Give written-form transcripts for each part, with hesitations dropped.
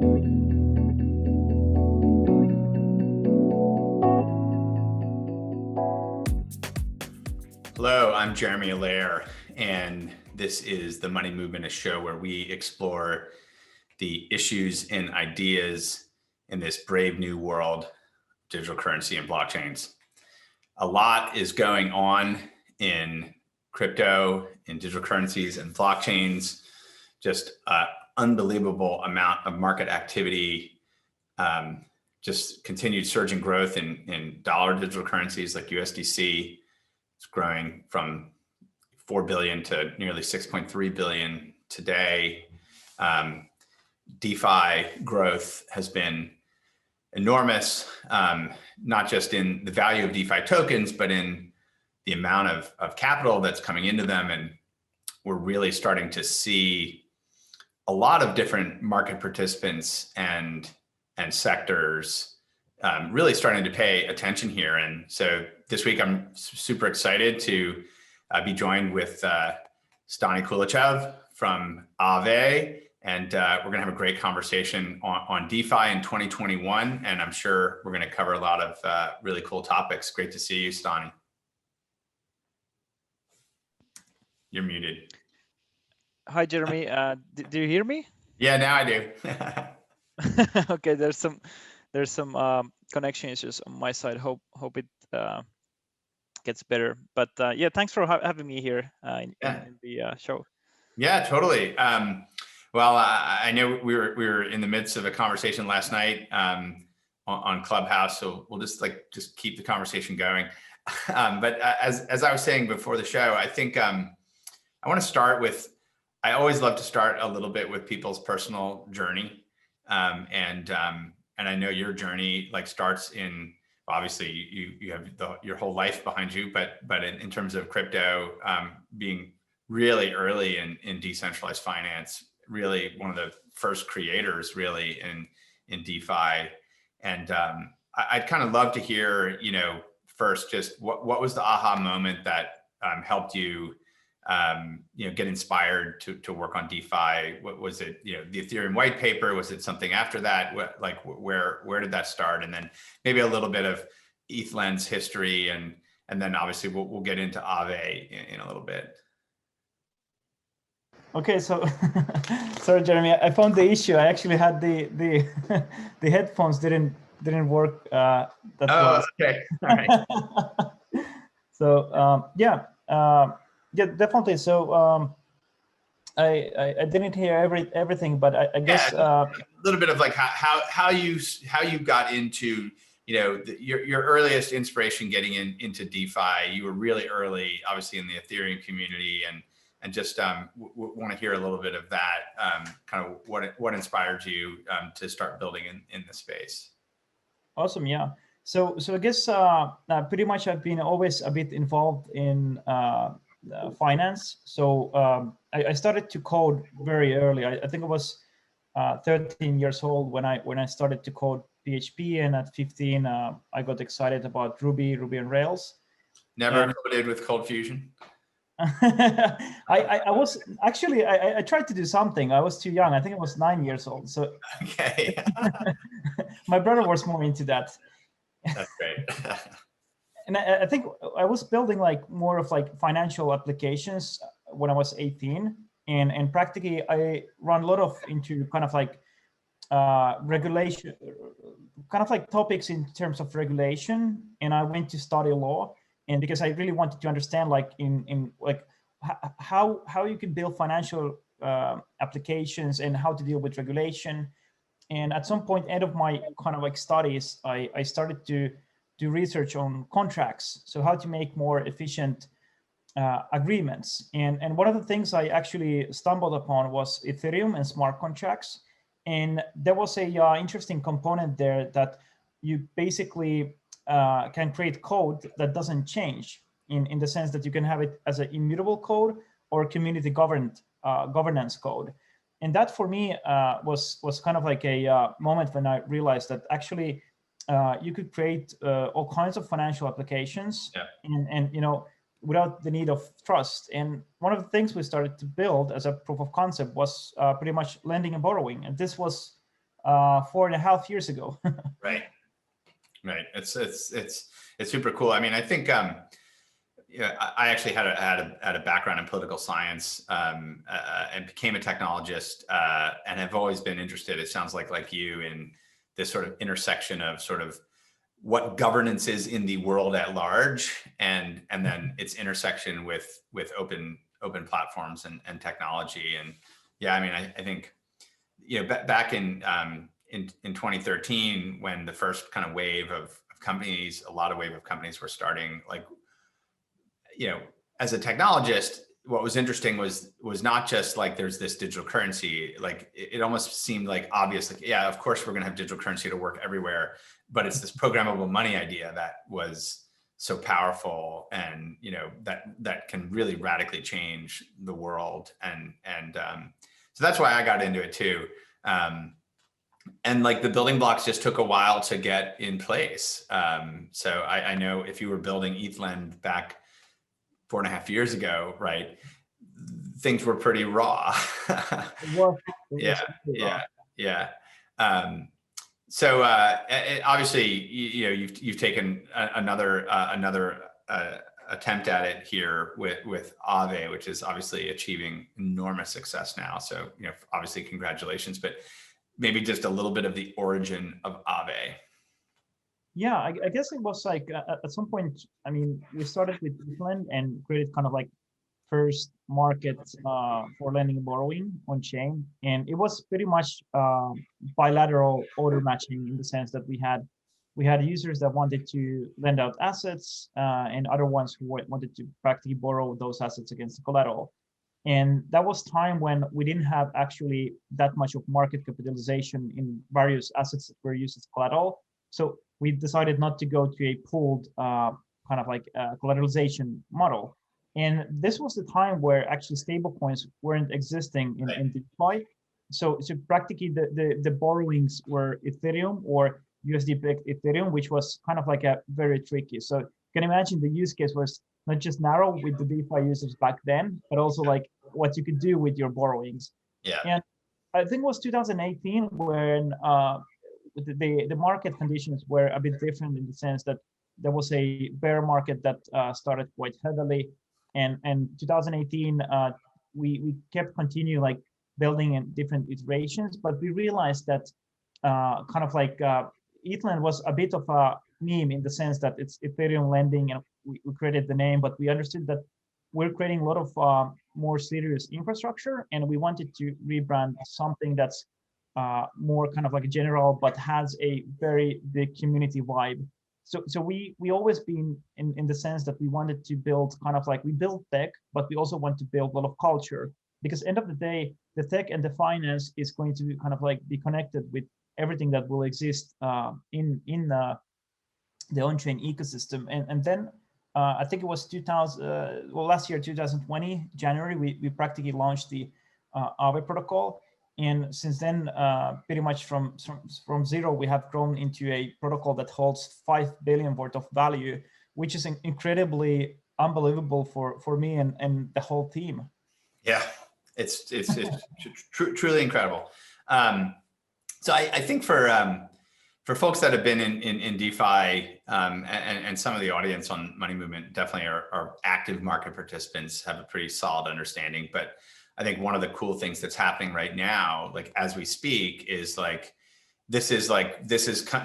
Hello, I'm Jeremy Allaire, and this is the Money Movement, a show where we explore the issues and ideas in this brave new world, digital currency and blockchains. A lot is going on in crypto, in digital currencies and blockchains, just an unbelievable amount of market activity, just continued surging growth in dollar digital currencies like USDC. It's growing from 4 billion to nearly 6.3 billion today. DeFi growth has been enormous, not just in the value of DeFi tokens, but in the amount of capital that's coming into them. And we're really starting to see a lot of different market participants and sectors really starting to pay attention here. And so this week, I'm super excited to be joined with Stani Kulechov from Aave. And we're going to have a great conversation on DeFi in 2021. And I'm sure we're going to cover a lot of really cool topics. Great to see you, Stani. You're muted. Hi, Jeremy. Do you hear me? Yeah, now I do. Okay, there's some connection issues on my side. Hope it gets better. But yeah, thanks for having me here in the show. Yeah, totally. Well, I know we were in the midst of a conversation last night on Clubhouse, so we'll just keep the conversation going. But as I was saying before the show, I think I want to start with. I always love to start a little bit with people's personal journey, and I know your journey starts in, obviously you have your whole life behind you, but in terms of crypto, being really early in decentralized finance, really one of the first creators really in DeFi. And I'd kind of love to hear, first just what was the aha moment that helped you get inspired to work on DeFi? What was it, the Ethereum white paper? Was it something after that? Where did that start? And then maybe a little bit of ETHLend's history, and then obviously we'll get into Aave in a little bit. Okay, so sorry, Jeremy, I found the issue. I actually had the the headphones didn't work that well. Okay, all right. So yeah, definitely. So I didn't hear everything, but I guess a little bit of how you got into your earliest inspiration getting into DeFi. You were really early, obviously, in the Ethereum community, and just want to hear a little bit of that, kind of what inspired you to start building in the space. Awesome, yeah. So I guess pretty much I've been always a bit involved in finance. So I started to code very early. I think I was 13 years old when I started to code PHP, and at 15 I got excited about Ruby and Rails. Never coded with Cold Fusion. I was actually I tried to do something. I was too young. I think I was 9 years old. So okay. My brother was more into that. That's great. And I think I was building more of financial applications when I was 18, and practically I run a lot of into kind of regulation, kind of topics in terms of regulation. And I went to study law, and because I really wanted to understand how you can build financial applications and how to deal with regulation. And at some point, end of my kind of studies, I started to do research on contracts, so how to make more efficient agreements. And one of the things I actually stumbled upon was Ethereum and smart contracts. And there was a interesting component there that you basically can create code that doesn't change in the sense that you can have it as an immutable code or community governance code. And that for me was kind of a moment when I realized that actually you could create all kinds of financial applications, and without the need of trust. And one of the things we started to build as a proof of concept was pretty much lending and borrowing. And this was 4.5 years ago. Right. Right. It's super cool. I mean, I think yeah, I actually had a background in political science and became a technologist and have always been interested. It sounds like you in this sort of intersection of sort of what governance is in the world at large, and then its intersection with open platforms and technology. And yeah, I mean, I think back in 2013, when the first kind of wave of companies, a lot of wave of companies were starting, like, as a technologist, what was interesting was not just like there's this digital currency, like it almost seemed like obvious, like, yeah, of course we're going to have digital currency to work everywhere, but it's this programmable money idea that was so powerful, and that can really radically change the world, and so that's why I got into it too. And like the building blocks just took a while to get in place. So I know if you were building ETHLend back 4.5 years ago, right, things were pretty raw. Yeah. So obviously, you've taken another attempt at it here with Aave, which is obviously achieving enormous success now. So obviously, congratulations. But maybe just a little bit of the origin of Aave. Yeah, I guess it was like at some point, I mean, we started with ETHLend and created kind of like first market for lending and borrowing on chain. And it was pretty much bilateral order matching, in the sense that we had users that wanted to lend out assets and other ones who wanted to practically borrow those assets against the collateral. And that was time when we didn't have actually that much of market capitalization in various assets that were used as collateral. So we decided not to go to a pooled kind of like collateralization model. And this was the time where actually stablecoins weren't existing in DeFi. So practically the borrowings were Ethereum or USD-backed Ethereum, which was kind of like a very tricky. So you can imagine the use case was not just narrow with the DeFi users back then, but also like what you could do with your borrowings. Yeah. And I think it was 2018 when the market conditions were a bit different, in the sense that there was a bear market that started quite heavily, and 2018 we kept continuing like building in different iterations, but we realized that kind of like ETHLend was a bit of a meme, in the sense that it's Ethereum lending, and we created the name, but we understood that we're creating a lot of more serious infrastructure, and we wanted to rebrand something that's more kind of like general, but has a very big community vibe. So we always been in the sense that we wanted to build kind of like, we build tech, but we also want to build a lot of culture, because end of the day, the tech and the finance is going to kind of like be connected with everything that will exist in the on-chain ecosystem. And then I think it was last year, 2020, January, we practically launched the Aave protocol. And since then, pretty much from zero, we have grown into a protocol that holds 5 billion worth of value, which is incredibly unbelievable for me and the whole team. Yeah, it's truly incredible. So I think for folks that have been in DeFi and some of the audience on Money Movement definitely are active market participants, have a pretty solid understanding. But I think one of the cool things that's happening right now, like as we speak, is like this is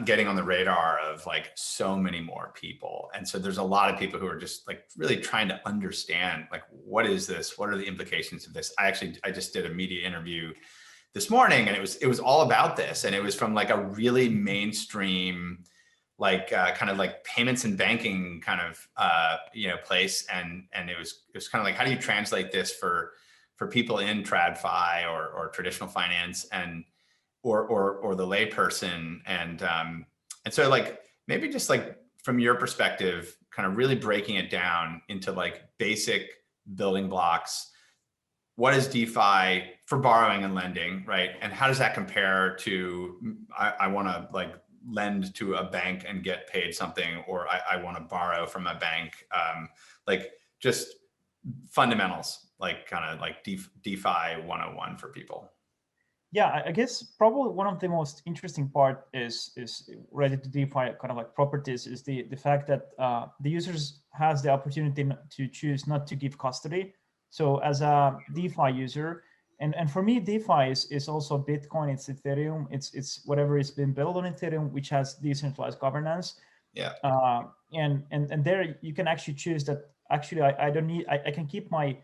getting on the radar of like so many more people. And so there's a lot of people who are just like really trying to understand, like, what is this? What are the implications of this? I just did a media interview this morning, and it was all about this. And it was from like a really mainstream, like kind of like payments and banking kind of place. And it was kind of like, how do you translate this for people in TradFi or traditional finance and or the layperson, and so like maybe just like from your perspective, kind of really breaking it down into like basic building blocks. What is DeFi for borrowing and lending, right? And how does that compare to I want to like lend to a bank and get paid something, or I want to borrow from a bank, like just fundamentals, like kind of like DeFi 101 for people. Yeah, I guess probably one of the most interesting part is related to DeFi kind of like properties is the fact that the users has the opportunity to choose not to give custody. So as a DeFi user, and for me, DeFi is also Bitcoin, it's Ethereum, it's whatever is been built on Ethereum, which has decentralized governance. Yeah. And there you can actually choose that. Actually, I don't need. I can keep my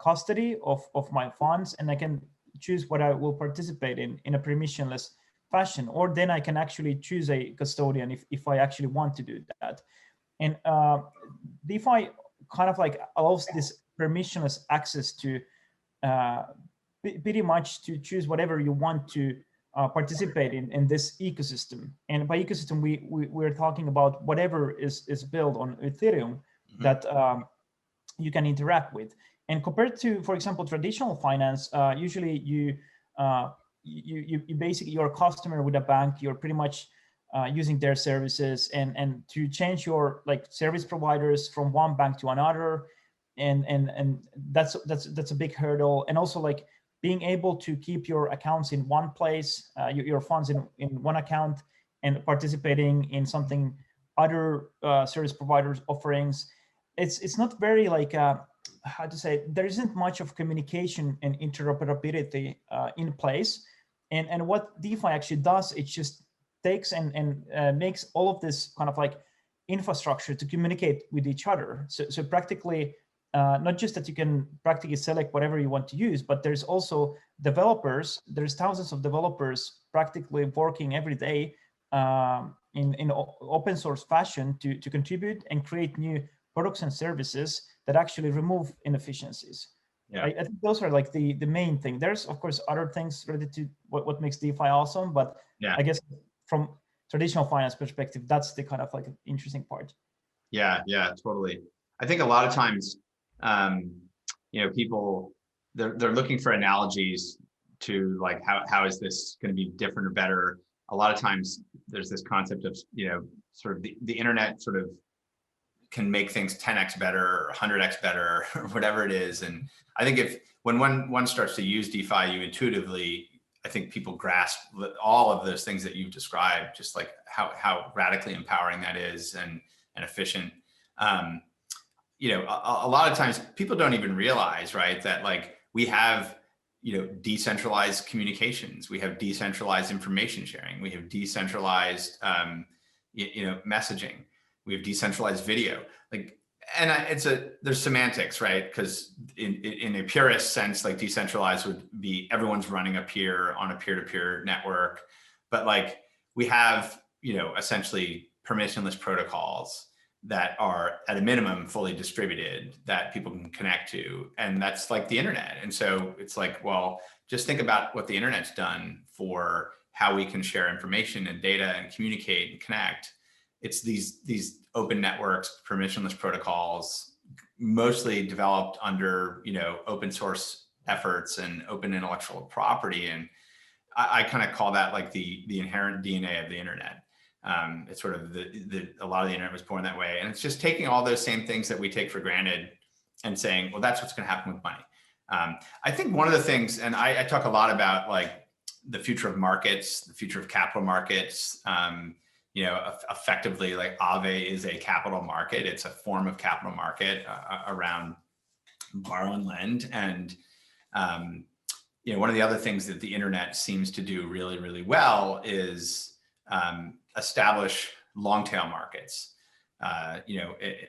custody of my funds, and I can choose what I will participate in a permissionless fashion, or then I can actually choose a custodian if I actually want to do that. And DeFi kind of like allows this permissionless access to pretty much to choose whatever you want to participate in this ecosystem. And by ecosystem, we're talking about whatever is built on Ethereum that you can interact with. And compared to, for example, traditional finance, usually you basically, you're a customer with a bank, you're pretty much using their services, and to change your like service providers from one bank to another, and that's a big hurdle. And also like being able to keep your accounts in one place, your funds in one account, and participating in something other service providers offerings, it's not very like how to say, there isn't much of communication and interoperability in place. And what DeFi actually does, it just takes and makes all of this kind of like infrastructure to communicate with each other. So practically, not just that you can practically select whatever you want to use, but there's also developers. There's thousands of developers practically working every day in open source fashion to contribute and create new products and services that actually remove inefficiencies. Yeah. I think those are like the main thing. There's of course other things related to what makes DeFi awesome, but yeah, I guess from traditional finance perspective, that's the kind of like interesting part. Yeah, totally. I think a lot of times, people they're looking for analogies to like how is this going to be different or better. A lot of times there's this concept of sort of the internet sort of can make things 10x better or 100x better or whatever it is. And I think when one starts to use DeFi, you intuitively, I think people grasp all of those things that you've described, just like how radically empowering that is and efficient. A lot of times people don't even realize, right, that like we have, decentralized communications, we have decentralized information sharing, we have decentralized, messaging, we have decentralized video, there's semantics, right? Because in a purist sense, like decentralized would be everyone's running a peer on a peer-to-peer network, but like we have, essentially permissionless protocols that are at a minimum fully distributed that people can connect to, and that's like the internet. And so it's like, well, just think about what the internet's done for how we can share information and data and communicate and connect. It's these open networks, permissionless protocols, mostly developed under open source efforts and open intellectual property. And I kind of call that like the inherent DNA of the internet. It's sort of a lot of the internet was born that way, and it's just taking all those same things that we take for granted and saying, well, that's what's going to happen with money. I think one of the things, and I talk a lot about like the future of markets, the future of capital markets. Effectively, like Aave is a capital market. It's a form of capital market around borrow and lend. And, one of the other things that the internet seems to do really, really well is establish long tail markets,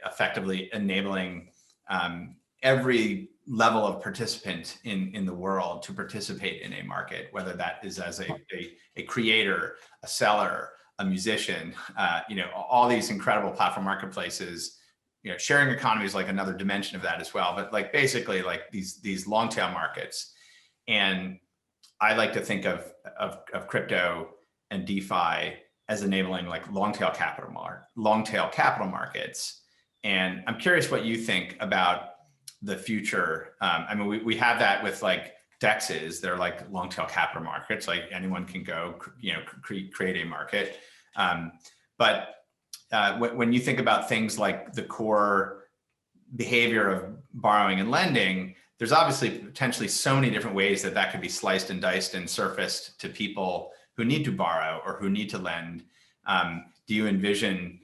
effectively enabling every level of participant in the world to participate in a market, whether that is as a creator, a seller, a musician, all these incredible platform marketplaces. Sharing economy is like another dimension of that as well. But like basically like these long tail markets, and I like to think of crypto and DeFi as enabling like long tail capital markets. And I'm curious what you think about the future. We have that with like DEXs. They're like long tail capital markets. Like anyone can go, create a market. But when you think about things like the core behavior of borrowing and lending, there's obviously potentially so many different ways that that could be sliced and diced and surfaced to people who need to borrow or who need to lend. Do you envision,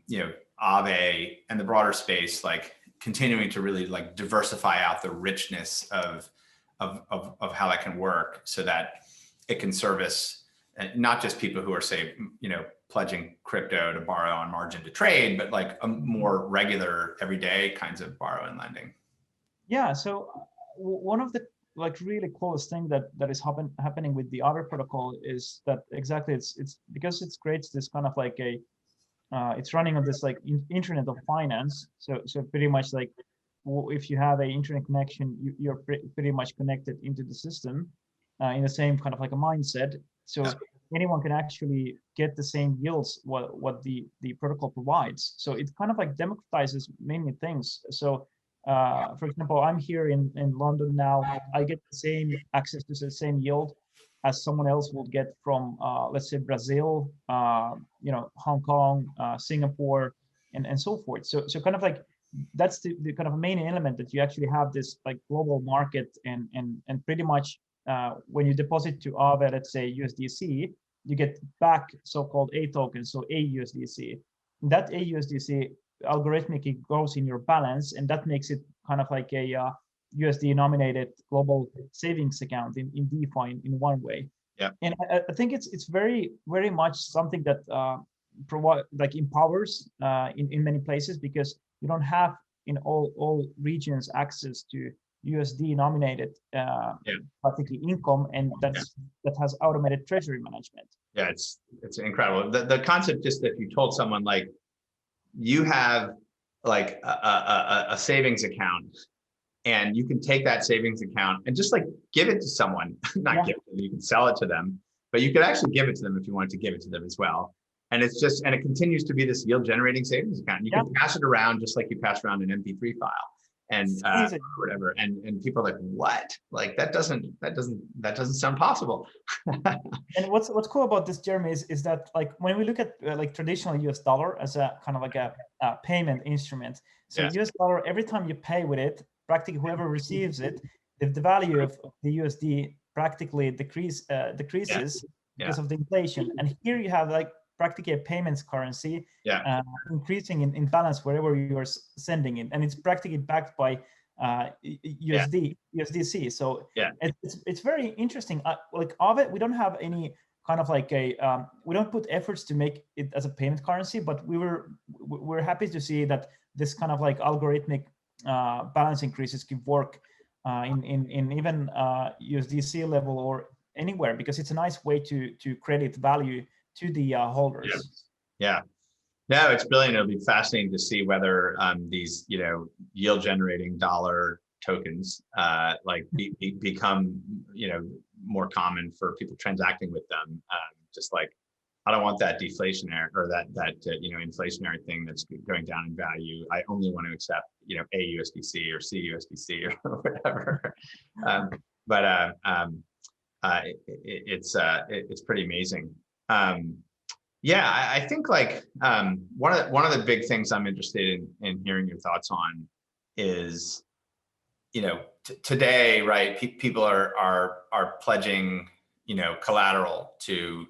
you know, Aave and the broader space, like continuing to really like diversify out the richness of how that can work so that it can service not just people who are, say, you know, pledging crypto to borrow on margin to trade, but like a more regular everyday kinds of borrow and lending? Yeah, so one of the like really coolest thing that is happening with the Aave protocol is that exactly it's because it creates this kind of like a it's running on this like internet of finance. So pretty much like if you have an internet connection, you're pretty much connected into the system in the same kind of like a mindset. So anyone can actually get the same yields what the protocol provides. So it kind of like democratizes many things. So for example, I'm here in London now. I get the same access to the same yield as someone else will get from, let's say, Brazil, you know, Hong Kong, Singapore, and so forth. So kind of like that's the kind of main element, that you actually have this like global market, and pretty much when you deposit to Aave, let's say USDC, you get back so-called A tokens, so AUSDC. That AUSDC algorithmically goes in your balance, and that makes it kind of like a USD denominated global savings account in DeFi in one way. Yeah. And I think it's very much something that empowers in many places, because you don't have in all regions access to USD denominated practically income, and that has automated treasury management. Yeah, it's incredible. The concept, just that you told someone like you have like a savings account, and you can take that savings account and just like give it to someone, not give it to them, you can sell it to them, but you could actually give it to them if you wanted to give it to them as well. And it's just, and it continues to be this yield generating savings account. You can pass it around just like you pass around an MP3 file and whatever. And people are like, what? Like that doesn't sound possible. And what's cool about this, Jeremy, is that like when we look at like traditional US dollar as a kind of like a payment instrument, so US dollar, every time you pay with it, practically whoever receives it, the value of the USD practically decreases because of the inflation. And here you have like practically a payments currency increasing in balance wherever you are sending it, and it's practically backed by USDC. So it's very interesting. Like Aave, we don't have any kind of like a we don't put efforts to make it as a payment currency, but we're happy to see that this kind of like algorithmic balance increases can work in even USDC level or anywhere, because it's a nice way to credit value to the holders. Yeah. No, it's brilliant. It'll be fascinating to see whether these, you know, yield generating dollar tokens become, you know, more common for people transacting with them. Just like, I don't want that deflationary or that you know, inflationary thing that's going down in value. I only want to accept, you know, AUSDC or CUSDC or whatever. It's pretty amazing. I think like one of the big things I'm interested in hearing your thoughts on is, you know, today, right? People are pledging, you know, collateral to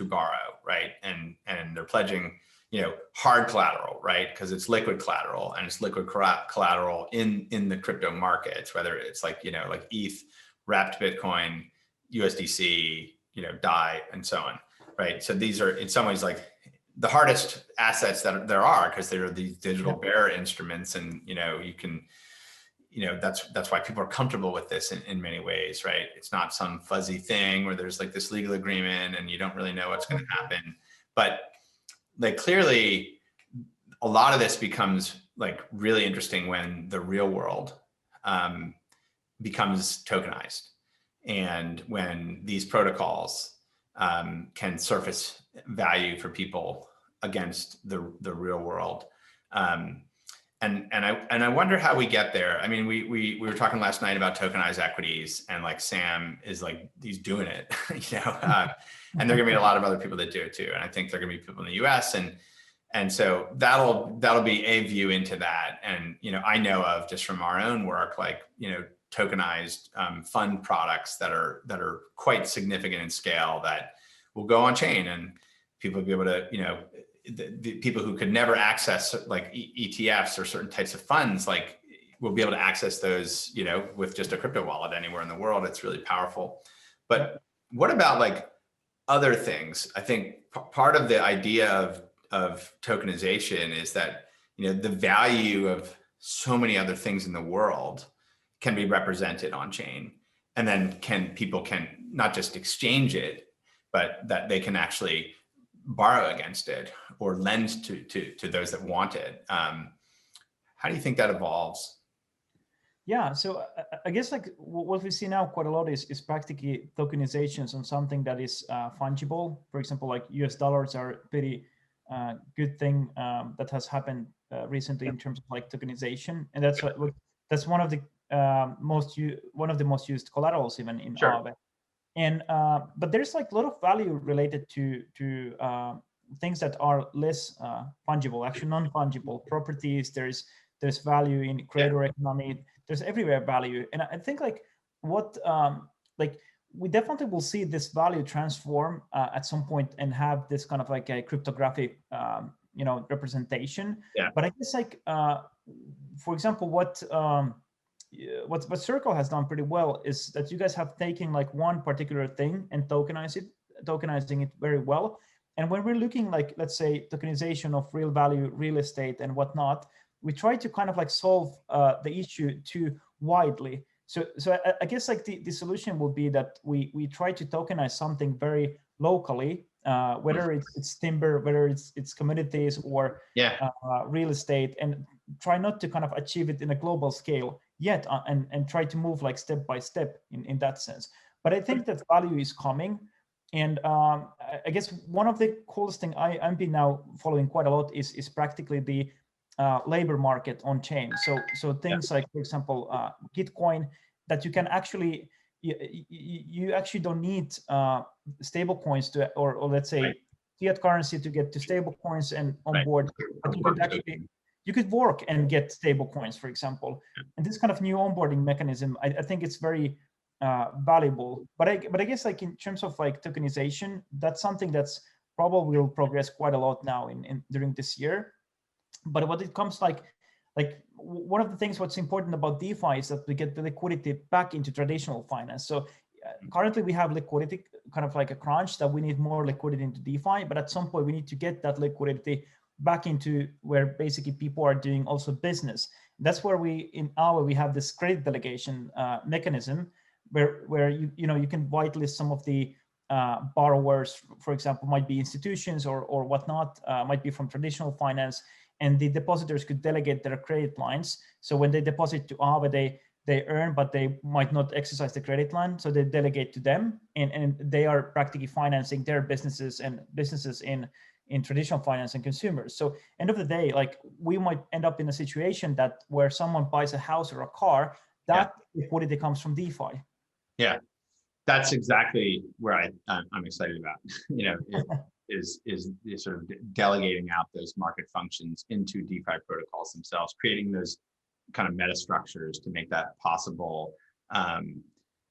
borrow, right? And they're pledging, you know, hard collateral, right? Because it's liquid collateral, and it's liquid collateral in the crypto markets, whether it's like, you know, like ETH, wrapped Bitcoin, USDC, you know, DAI, and so on, right? So these are in some ways like the hardest assets that there are, because they're these digital bearer instruments, and you know, you can, you know, that's why people are comfortable with this in many ways, right? It's not some fuzzy thing where there's like this legal agreement and you don't really know what's going to happen. But like clearly, a lot of this becomes like really interesting when the real world becomes tokenized, and when these protocols can surface value for people against the real world. And I wonder how we get there. I mean, we were talking last night about tokenized equities, and like Sam is like, he's doing it, you know, and there are gonna be a lot of other people that do it too. And I think there are gonna be people in the US, and And so that'll be a view into that. And, I know of just from our own work, like, tokenized fund products that are quite significant in scale that will go on chain, and people will be able to, the people who could never access like ETFs or certain types of funds, like will be able to access those, with just a crypto wallet anywhere in the world. It's really powerful. But what about like other things? I think part of the idea of tokenization is that, the value of so many other things in the world can be represented on chain, and then people can not just exchange it, but that they can actually borrow against it or lend to those that want it. How do you think that evolves? Yeah, so I guess like what we see now quite a lot is practically tokenizations on something that is fungible. For example, like US dollars are a pretty good thing that has happened recently in terms of like tokenization, and that's one of the most used collaterals even in Aave. And but there's like a lot of value related to things that are less fungible, actually non-fungible properties. There's value in creator economy. There's everywhere value, and I think like what like we definitely will see this value transform at some point and have this kind of like a cryptographic representation. But I guess like for example, what Circle has done pretty well is that you guys have taken like one particular thing and tokenizing it very well. And when we're looking like, let's say, tokenization of real value, real estate and whatnot, we try to kind of like solve the issue too widely. So I guess like the solution will be that we try to tokenize something very locally, whether it's timber, whether it's commodities or real estate, and try not to kind of achieve it in a global scale yet, and try to move like step by step in that sense. But I think that value is coming. And I guess one of the coolest thing I've been now following quite a lot is practically the labor market on chain. So things like, for example, Gitcoin, that you can actually, you actually don't need stable coins to, or let's say fiat currency to get to stable coins and onboard. But you could actually, you could work and get stable coins, for example. And this kind of new onboarding mechanism, I think it's very valuable. But I guess like in terms of like tokenization, that's something that's probably will progress quite a lot now in during this year. But when it comes like one of the things what's important about DeFi is that we get the liquidity back into traditional finance. So currently we have liquidity kind of like a crunch that we need more liquidity into DeFi, but at some point we need to get that liquidity back into where basically people are doing also business. That's where we in Aave we have this credit delegation mechanism where you can whitelist some of the borrowers, for example, might be institutions or whatnot, might be from traditional finance, and the depositors could delegate their credit lines. So when they deposit to Aave, they earn, but they might not exercise the credit line, so they delegate to them, and they are practically financing their businesses and businesses in traditional finance and consumers. So end of the day, like we might end up in a situation that where someone buys a house or a car, that liquidity comes from DeFi. Yeah, that's exactly where I'm excited about. Is sort of delegating out those market functions into DeFi protocols themselves, creating those kind of meta structures to make that possible.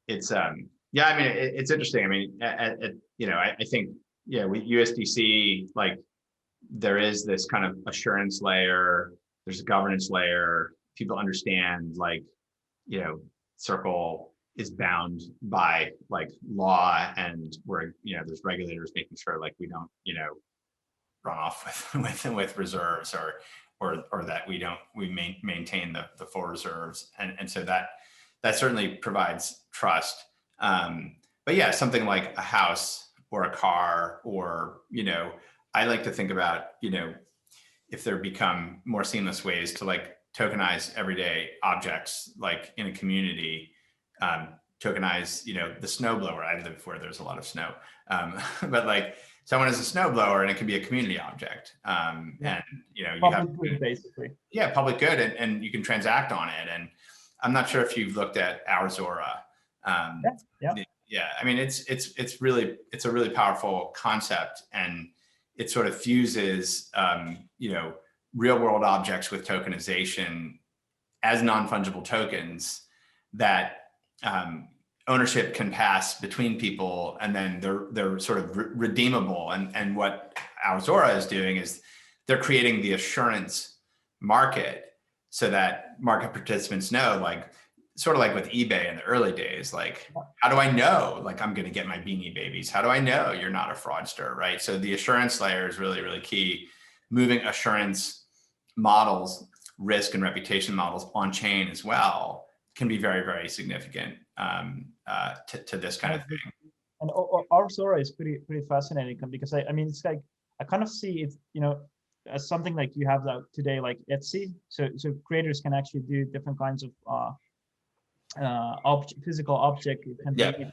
It's interesting. I mean, I think with USDC, like there is this kind of assurance layer, there's a governance layer. People understand like Circle is bound by like law, and where there's regulators making sure like we don't run off with reserves or that we maintain the full reserves, and so that certainly provides trust. But yeah, something like a house or a car, or I like to think about if there become more seamless ways to like tokenize everyday objects, like in a community. Tokenize, the snowblower. I live where there's a lot of snow, but like someone has a snowblower and it can be a community object, and you have good, basically. Yeah, public good, and you can transact on it. And I'm not sure if you've looked at our Zora. Yeah. I mean, it's a really powerful concept, and it sort of fuses, you know, real world objects with tokenization as non-fungible tokens that ownership can pass between people, and then they're sort of redeemable. And what Allure is doing is they're creating the assurance market so that market participants know, like, sort of like with eBay in the early days, like, how do I know, like, I'm going to get my Beanie Babies? How do I know you're not a fraudster, right? So the assurance layer is really, really key. Moving assurance models, risk and reputation models on chain as well can be very, very significant to this kind of thing. And our Zora is pretty fascinating, because I mean, it's like, I kind of see it, you know, as something like you have that today, like Etsy. So creators can actually do different kinds of physical object. You can make it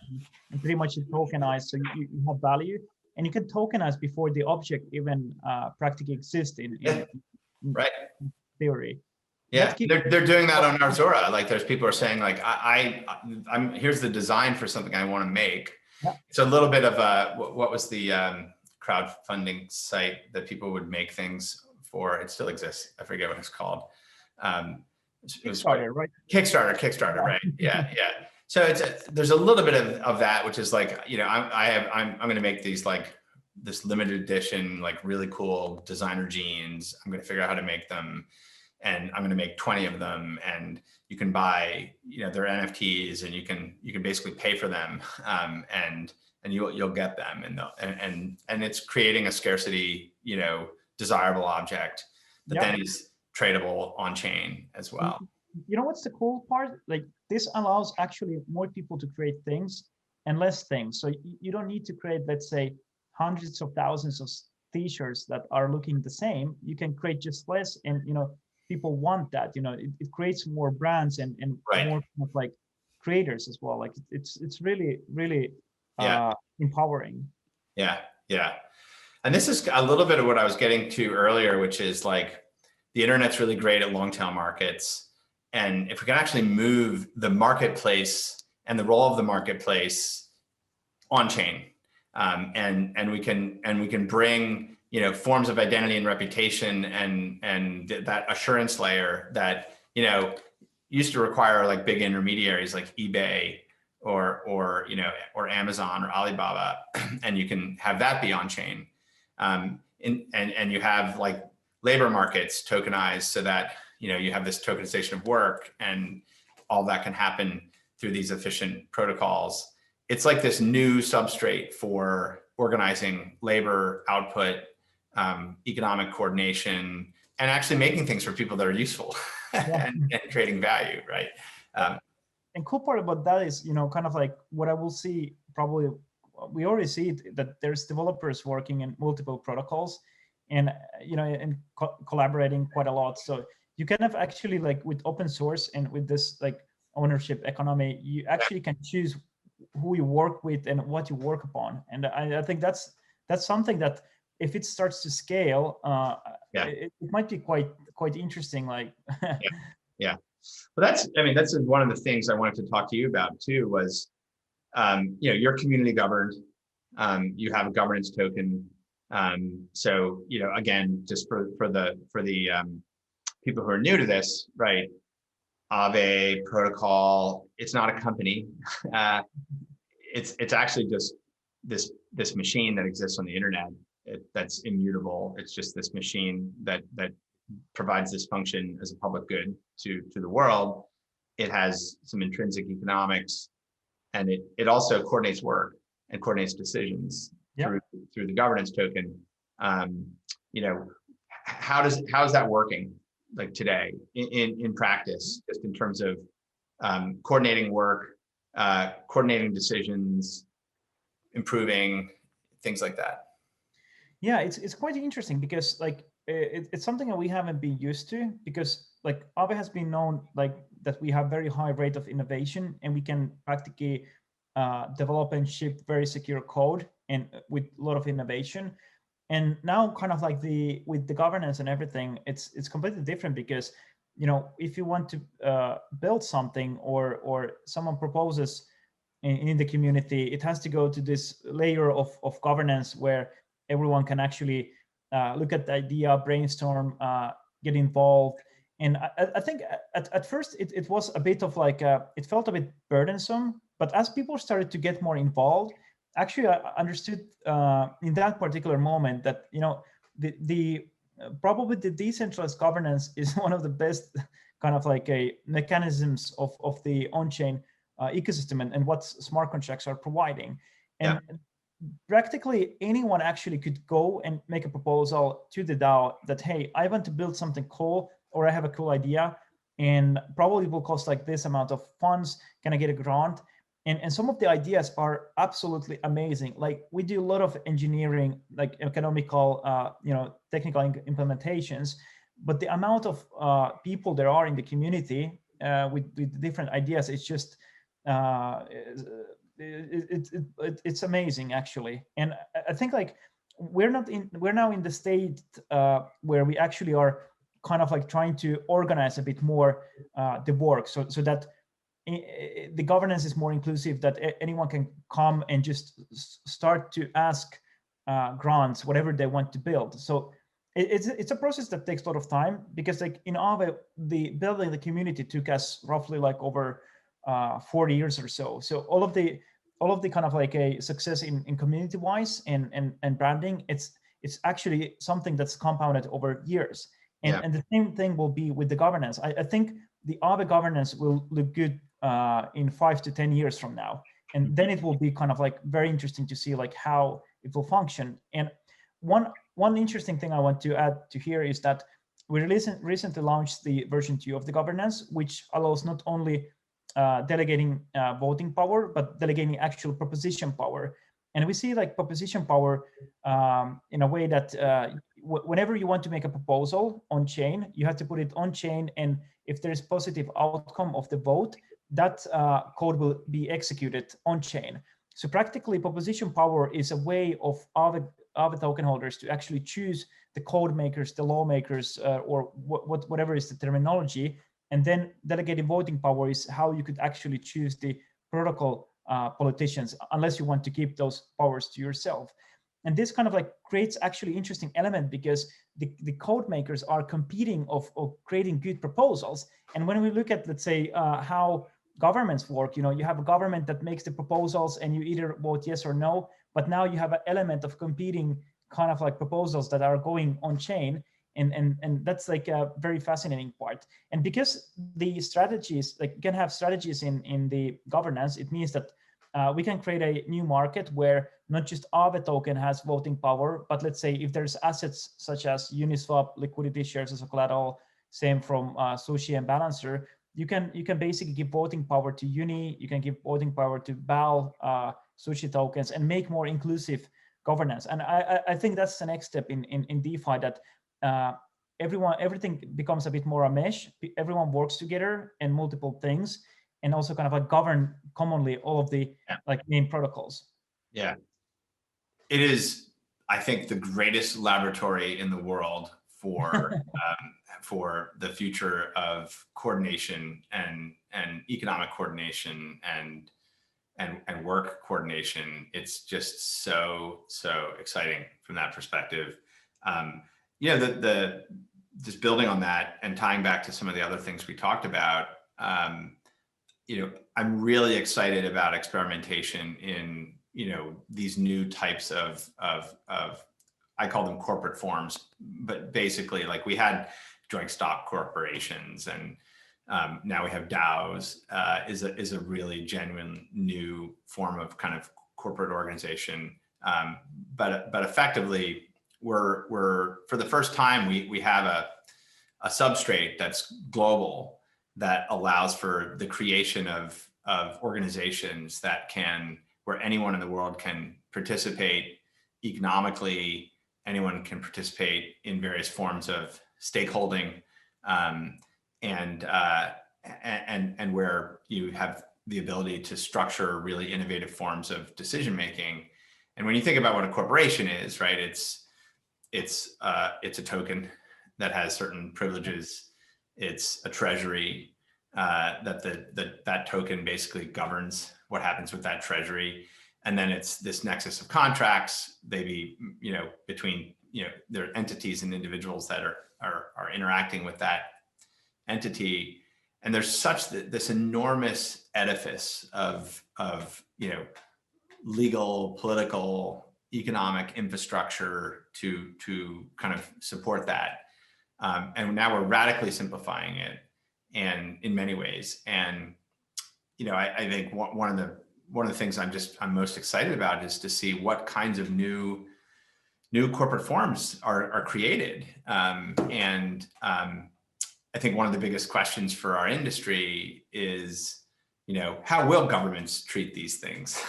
and pretty much tokenized, so you have value, and you can tokenize before the object even practically exists in right theory. Yeah, they're doing that on our Zora. Like, there's people are saying, like, I'm here's the design for something I want to make. Yeah. It's a little bit of a, what was the crowdfunding site that people would make things for? It still exists. I forget what it's called. Kickstarter, right? Kickstarter, right? Yeah. So there's a little bit of that, which is like, you know, I'm going to make these, like, this limited edition, like, really cool designer jeans. I'm going to figure out how to make them, and I'm going to make 20 of them, and you can buy, you know, they're NFTs, and you can basically pay for them, and you'll get them, and it's creating a scarcity, you know, desirable object that then is tradable on chain as well. You know what's the cool part? Like, this allows actually more people to create things and less things. So you don't need to create, let's say, hundreds of thousands of t-shirts that are looking the same. You can create just less, and, you know, people want that. You know, it creates more brands and more kind of like creators as well. Like, it's really empowering. Yeah. And this is a little bit of what I was getting to earlier, which is, like, the internet's really great at long tail markets. And if we can actually move the marketplace and the role of the marketplace on chain, and we can bring, you know, forms of identity and reputation and that assurance layer that, you know, used to require, like, big intermediaries like eBay or you know, or Amazon or Alibaba, and you can have that be on chain, and you have, like, labor markets tokenized, so that, you know, you have this tokenization of work, and all that can happen through these efficient protocols. It's like this new substrate for organizing labor output, economic coordination, and actually making things for people that are useful and creating value, right? And cool part about that is, you know, kind of like what I will see, probably we already see it, that there's developers working in multiple protocols, and, you know, and collaborating quite a lot. So you kind of actually, like, with open source and with this, like, ownership economy, you actually can choose who you work with and what you work upon. And I think that's something that, if it starts to scale, it might be quite interesting. Like, yeah. Well, that's one of the things I wanted to talk to you about too, was, you know, you're community governed, you have a governance token. So, you know, again, just for the people who are new to this, right? Aave protocol, it's not a company. It's actually just this machine that exists on the internet. That's immutable. It's just this machine that provides this function as a public good to the world. It has some intrinsic economics, and it also coordinates work and coordinates decisions through the governance token. You know, how is that working, like, today in practice, just in terms of coordinating work, coordinating decisions, improving things like that? Yeah, it's quite interesting, because, like, it's something that we haven't been used to, because, like, Aave has been known, like, that we have very high rate of innovation, and we can practically develop and ship very secure code, and with a lot of innovation. And now, kind of like with the governance and everything, it's completely different, because, you know, if you want to build something, or someone proposes in the community, it has to go to this layer of governance, where everyone can actually look at the idea, brainstorm, get involved. And I think at first it was a bit of like, it felt a bit burdensome, but as people started to get more involved, actually I understood in that particular moment that, you know, probably the decentralized governance is one of the best kind of like a mechanisms of the on-chain ecosystem and what smart contracts are providing. And practically anyone actually could go and make a proposal to the DAO that, hey, I want to build something cool, or I have a cool idea, and probably will cost like this amount of funds. Can I get a grant? And some of the ideas are absolutely amazing. Like we do a lot of engineering, like economical, you know, technical implementations, but the amount of people there are in the community with different ideas, it's just it's amazing actually. And I think like we're now in the state where we actually are kind of like trying to organize a bit more the work, so that the governance is more inclusive, that anyone can come and just start to ask grants, whatever they want to build. So it's a process that takes a lot of time, because like in Aave, the building the community took us roughly like over 40 years or so. So all of the kind of like a success in community wise and branding, it's actually something that's compounded over years. And the same thing will be with the governance. I think the Aave governance will look good in 5 to 10 years from now. And then it will be kind of like very interesting to see like how it will function. And one interesting thing I want to add to here is that we recently launched the version 2 of the governance, which allows not only delegating voting power, but delegating actual proposition power. And we see like proposition power in a way that whenever you want to make a proposal on chain, you have to put it on chain. And if there is positive outcome of the vote, that code will be executed on chain. So practically proposition power is a way of Aave token holders to actually choose the code makers, the lawmakers, or whatever is the terminology. And then delegated voting power is how you could actually choose the protocol politicians, unless you want to keep those powers to yourself. And this kind of like creates actually interesting element, because the code makers are competing of creating good proposals. And when we look at, let's say, how governments work, you know, you have a government that makes the proposals and you either vote yes or no, but now you have an element of competing kind of like proposals that are going on chain. And that's like a very fascinating part. And because the strategies, like you can have strategies in the governance, it means that we can create a new market where not just Aave token has voting power, but let's say if there's assets such as Uniswap, liquidity shares as a collateral, same from Sushi and Balancer, you can basically give voting power to Uni, you can give voting power to BAL, Sushi tokens, and make more inclusive governance. And I think that's the next step in DeFi, that everything becomes a bit more a mesh. Everyone works together and multiple things, and also kind of like govern commonly all of the like main protocols. Yeah, it is, I think, the greatest laboratory in the world for for the future of coordination and economic coordination and work coordination. It's just so exciting from that perspective. You know, the just building on that and tying back to some of the other things we talked about, you know, I'm really excited about experimentation in, you know, these new types of I call them corporate forms, but basically like we had joint stock corporations, and now we have DAOs. Is a really genuine new form of kind of corporate organization, but effectively we're for the first time we have a substrate that's global, that allows for the creation of organizations that can, where anyone in the world can participate economically, anyone can participate in various forms of stakeholding, and where you have the ability to structure really innovative forms of decision making. And when you think about what a corporation is, right, it's a token that has certain privileges. It's a treasury that that token basically governs what happens with that treasury. And then it's this nexus of contracts, maybe, between, there are entities and individuals that are interacting with that entity. And there's such this enormous edifice of legal, political, economic infrastructure to kind of support that. And now we're radically simplifying it, and in many ways. And I think one of the things I'm most excited about is to see what kinds of new corporate forms are created. I think one of the biggest questions for our industry is, how will governments treat these things?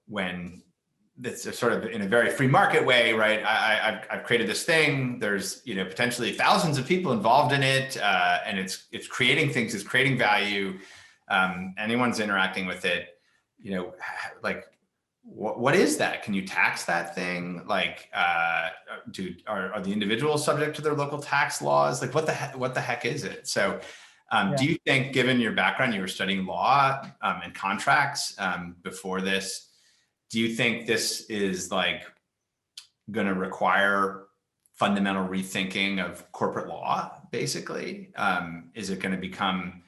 When it's sort of in a very free market way, right? I've created this thing. There's potentially thousands of people involved in it, and it's creating things, it's creating value. Anyone's interacting with it. Like, what is that? Can you tax that thing? Like, are the individuals subject to their local tax laws? Like, what the heck is it? So, do you think, given your background, you were studying law and contracts before this, do you think this is like going to require fundamental rethinking of corporate law, basically? Is it going to become,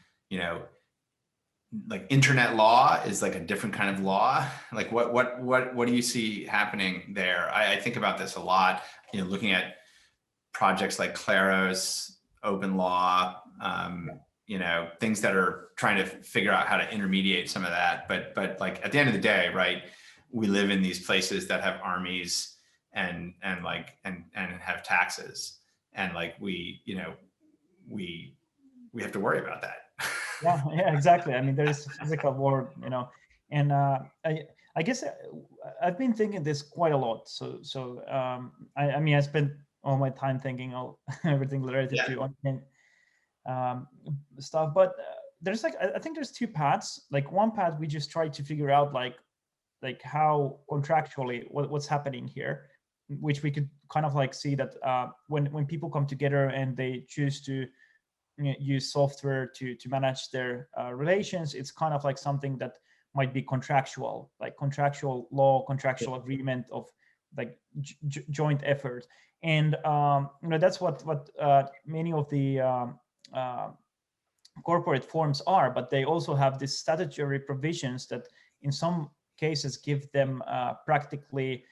like internet law is like a different kind of law? Like what do you see happening there? I think about this a lot, looking at projects like Claros, open law, things that are trying to figure out how to intermediate some of that. But like at the end of the day, right, we live in these places that have armies and have taxes, and like we have to worry about that. Yeah, exactly. I mean, there is physical war, and I guess I've been thinking this quite a lot. So I mean, I spent all my time thinking everything related to on-chain stuff. But there's I think there's two paths. Like one path, we just try to figure out like how contractually what's happening here, which we could kind of like see that when people come together and they choose to use software to manage their relations, it's kind of like something that might be contractual, like contractual law, contractual agreement of like joint effort. And that's what many of the corporate forms are, but they also have these statutory provisions that in some cases give them practically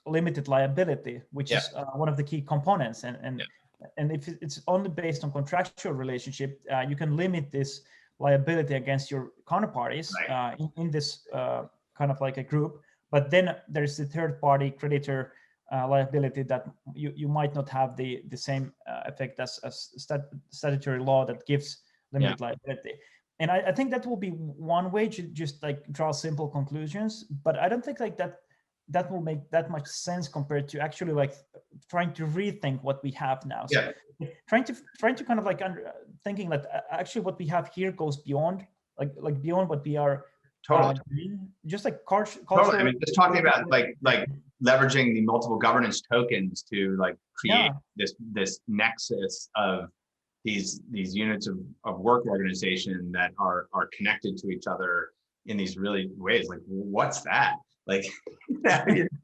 limited liability, which is one of the key components. And if it's only based on contractual relationship, you can limit this liability against your counterparties in this kind of like a group. But then there's the third party creditor liability that you might not have the same effect as statutory law that gives limited liability. And I think that will be one way to just like draw simple conclusions, but I don't think like that will make that much sense compared to actually like trying to rethink what we have now. So trying to kind of like thinking that actually what we have here goes beyond like beyond what we are doing. Just like culture. Totally. I mean, just talking about like leveraging the multiple governance tokens to like create this nexus of these units of work organization that are connected to each other in these really ways. Like, what's that? Like,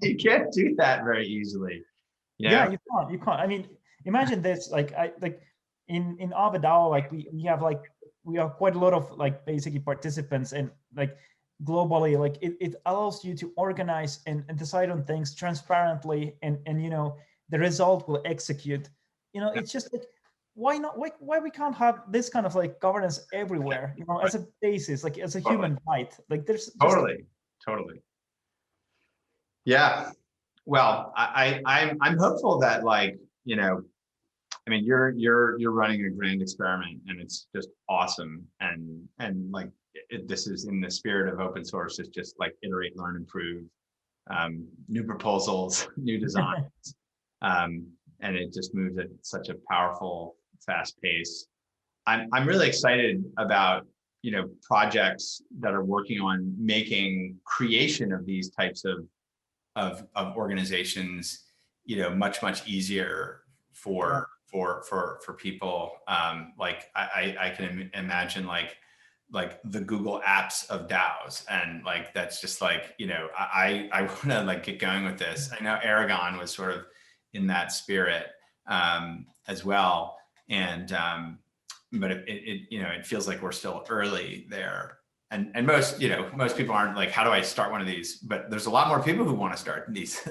you can't do that very easily. Yeah, you can't. I mean, imagine this. Like, in Aave DAO, like we have quite a lot of like basically participants, and like globally, like it allows you to organize and decide on things transparently, and the result will execute. It's just like, why not? Why we can't have this kind of like governance everywhere? As a basis, like as a human right. Like there's totally. Yeah. Well, I'm hopeful that like, I mean, you're running a grand experiment, and it's just awesome. And like, this is in the spirit of open source. It's just like iterate, learn, improve, new proposals, new designs. And it just moves at such a powerful, fast pace. I'm really excited about, projects that are working on making creation of these types of organizations, much easier for people. Like I can imagine like like the Google apps of DAOs. And like, that's just like, you know, I want to like get going with this. I know Aragon was sort of in that spirit as well. And, but it, you know, it feels like we're still early there. And most, you know, most people aren't like, how do I start one of these? But there's a lot more people who want to start these.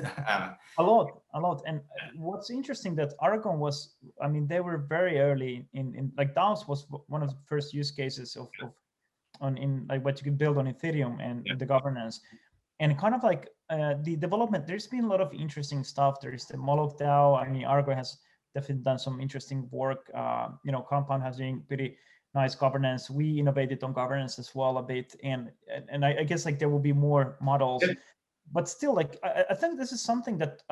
A lot. And what's interesting that Aragon was, I mean, they were very early in like DAOs was one of the first use cases of in like what you can build on Ethereum and the governance. And kind of like the development, there's been a lot of interesting stuff. There's the Moloch DAO. I mean, Argo has definitely done some interesting work. You know, Compound has been pretty nice governance. We innovated on governance as well a bit. And I guess like there will be more models, but still like, I think this is something that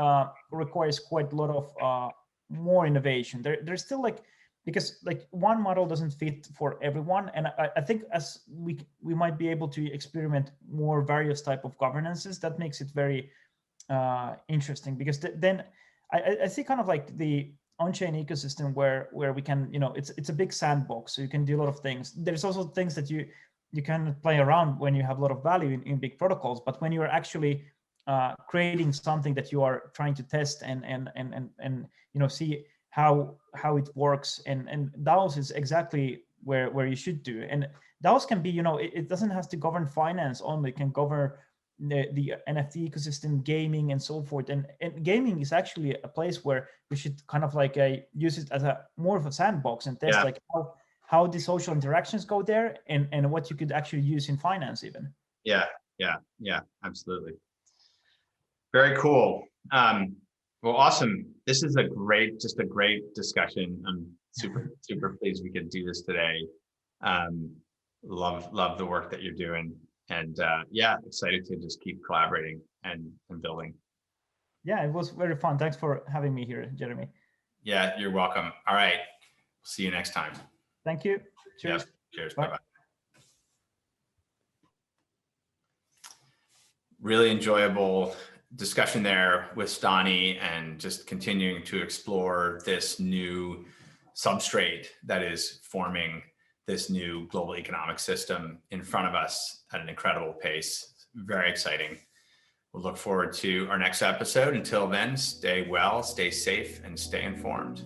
requires quite a lot of more innovation. There's still like, because like one model doesn't fit for everyone. And I think as we might be able to experiment more various type of governances, that makes it very interesting, because then I see kind of like the on-chain ecosystem where we can, you know, it's a big sandbox, so you can do a lot of things. There's also things that you can play around when you have a lot of value in big protocols, but when you are actually creating something that you are trying to test and you know, see how it works, and DAOs is exactly where you should do. And DAOs can be, you know, it doesn't have to govern finance only, it can govern the NFT ecosystem, gaming, and so forth. And gaming is actually a place where we should kind of like use it as a more of a sandbox and test like how the social interactions go there, and what you could actually use in finance even. Yeah, absolutely. Very cool. Well, awesome. This is just a great discussion. I'm super pleased we could do this today. Love the work that you're doing. And yeah, excited to just keep collaborating and building. Yeah, it was very fun. Thanks for having me here, Jeremy. Yeah, you're welcome. All right. See you next time. Thank you. Cheers. Yep. Cheers. Bye. Bye-bye. Really enjoyable discussion there with Stani, and just continuing to explore this new substrate that is forming this new global economic system in front of us at an incredible pace. Very exciting. We'll look forward to our next episode. Until then, stay well, stay safe, and stay informed.